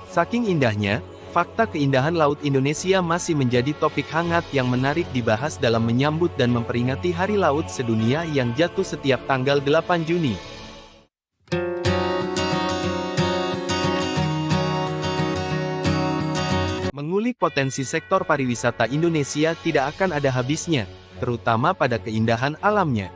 Saking indahnya, fakta keindahan Laut Indonesia masih menjadi topik hangat yang menarik dibahas dalam menyambut dan memperingati Hari Laut Sedunia yang jatuh setiap tanggal 8 Juni. Mengulik potensi sektor pariwisata Indonesia tidak akan ada habisnya, terutama pada keindahan alamnya.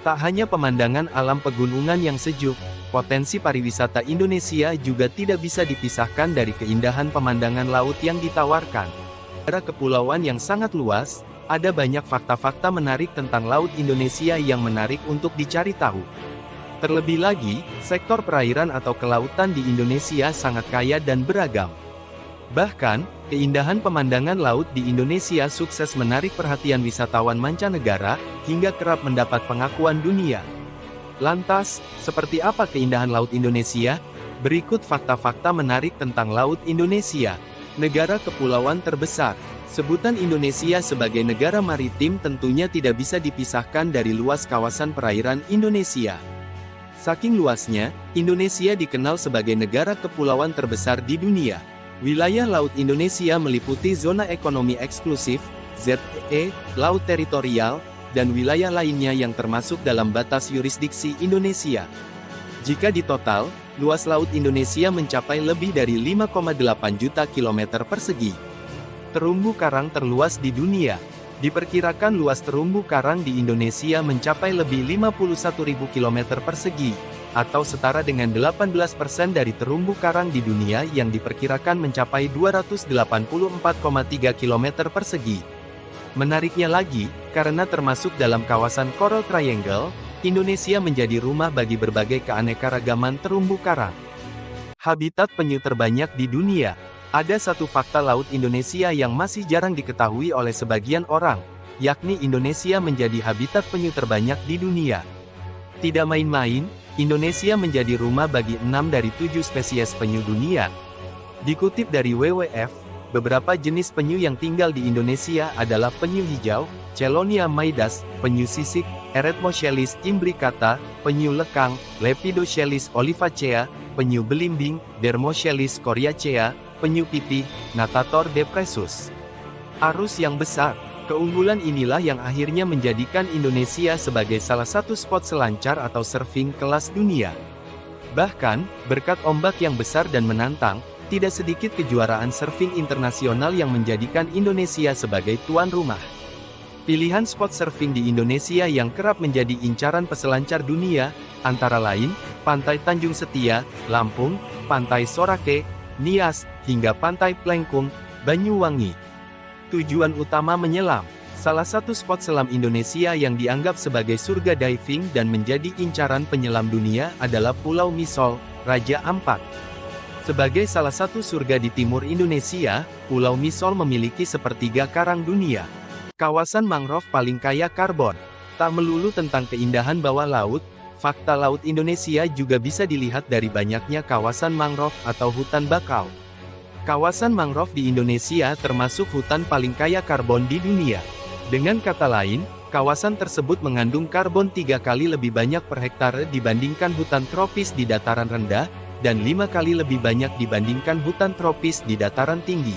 Tak hanya pemandangan alam pegunungan yang sejuk, potensi pariwisata Indonesia juga tidak bisa dipisahkan dari keindahan pemandangan laut yang ditawarkan. Negara kepulauan yang sangat luas, ada banyak fakta-fakta menarik tentang Laut Indonesia yang menarik untuk dicari tahu. Terlebih lagi, sektor perairan atau kelautan di Indonesia sangat kaya dan beragam. Bahkan, keindahan pemandangan laut di Indonesia sukses menarik perhatian wisatawan mancanegara, hingga kerap mendapat pengakuan dunia. Lantas, seperti apa keindahan Laut Indonesia? Berikut fakta-fakta menarik tentang Laut Indonesia. Negara kepulauan terbesar. Sebutan Indonesia sebagai negara maritim tentunya tidak bisa dipisahkan dari luas kawasan perairan Indonesia. Saking luasnya, Indonesia dikenal sebagai negara kepulauan terbesar di dunia. Wilayah Laut Indonesia meliputi zona ekonomi eksklusif, ZEE, laut teritorial, dan wilayah lainnya yang termasuk dalam batas yurisdiksi Indonesia. Jika ditotal, luas Laut Indonesia mencapai lebih dari 5,8 juta kilometer persegi. Terumbu karang terluas di dunia. Diperkirakan luas terumbu karang di Indonesia mencapai lebih 51.000 kilometer persegi, atau setara dengan 18% dari terumbu karang di dunia yang diperkirakan mencapai 284,3 km persegi. Menariknya lagi, karena termasuk dalam kawasan Coral Triangle, Indonesia menjadi rumah bagi berbagai keanekaragaman terumbu karang. Habitat penyu terbanyak di dunia. Ada satu fakta Laut Indonesia yang masih jarang diketahui oleh sebagian orang, yakni Indonesia menjadi habitat penyu terbanyak di dunia. Tidak main-main, Indonesia menjadi rumah bagi 6 dari 7 spesies penyu dunia. Dikutip dari WWF, beberapa jenis penyu yang tinggal di Indonesia adalah penyu hijau, Chelonia maidas, penyu sisik, Eretmochelys imbricata, penyu lekang, Lepidochelys olivacea, penyu belimbing, Dermochelys coriacea, penyu pipih, Natator depressus. Arus yang besar. Keunggulan inilah yang akhirnya menjadikan Indonesia sebagai salah satu spot selancar atau surfing kelas dunia. Bahkan, berkat ombak yang besar dan menantang, tidak sedikit kejuaraan surfing internasional yang menjadikan Indonesia sebagai tuan rumah. Pilihan spot surfing di Indonesia yang kerap menjadi incaran peselancar dunia, antara lain, Pantai Tanjung Setia, Lampung, Pantai Sorake, Nias, hingga Pantai Plengkung, Banyuwangi. Tujuan utama menyelam. Salah satu spot selam Indonesia yang dianggap sebagai surga diving dan menjadi incaran penyelam dunia adalah Pulau Misol, Raja Ampat. Sebagai salah satu surga di timur Indonesia, Pulau Misol memiliki sepertiga karang dunia. Kawasan mangrove paling kaya karbon. Tak melulu tentang keindahan bawah laut, fakta Laut Indonesia juga bisa dilihat dari banyaknya kawasan mangrove atau hutan bakau. Kawasan mangrove di Indonesia termasuk hutan paling kaya karbon di dunia. Dengan kata lain, kawasan tersebut mengandung karbon 3 kali lebih banyak per hektare dibandingkan hutan tropis di dataran rendah, dan 5 kali lebih banyak dibandingkan hutan tropis di dataran tinggi.